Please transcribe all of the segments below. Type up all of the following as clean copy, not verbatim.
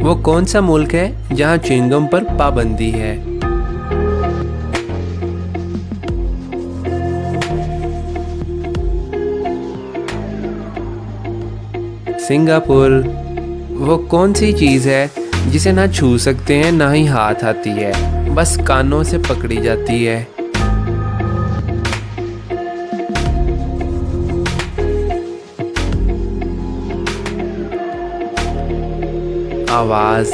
वो कौन सा मुल्क है जहाँ च्युइंगम पर पाबंदी है? सिंगापुर। वो कौन सी चीज़ है जिसे ना छू सकते हैं ना ही हाथ आती है, बस कानों से पकड़ी जाती है? आवाज़।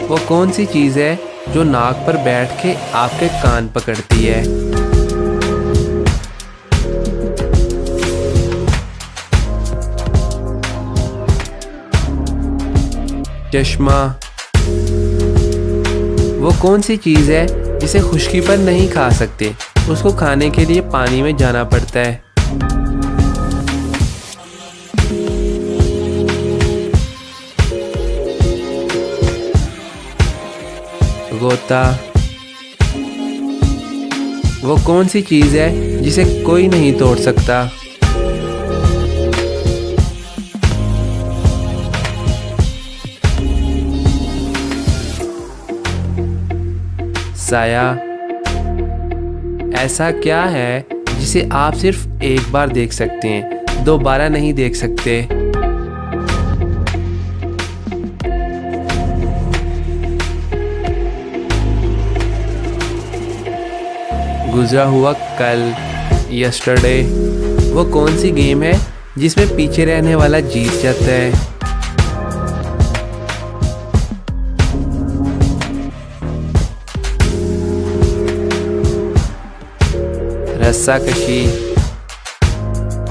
वो कौन सी चीज़ है जो नाक पर बैठ के आपके कान पकड़ती है? चश्मा। वो कौन सी चीज़ है जिसे खुश्की पर नहीं खा सकते, उसको खाने के लिए पानी में जाना पड़ता है? गोता। वो कौन सी चीज़ है जिसे कोई नहीं तोड़ सकता? साया। ऐसा क्या है जिसे आप सिर्फ एक बार देख सकते हैं, दोबारा नहीं देख सकते? गुजरा हुआ कल, यस्टरडे। वो कौन सी गेम है जिसमें पीछे रहने वाला जीत जाता है? रस्साकशी।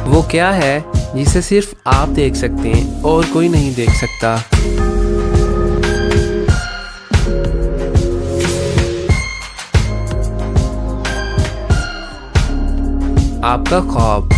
वो क्या है जिसे सिर्फ आप देख सकते हैं और कोई नहीं देख सकता? आपका ख्वाब।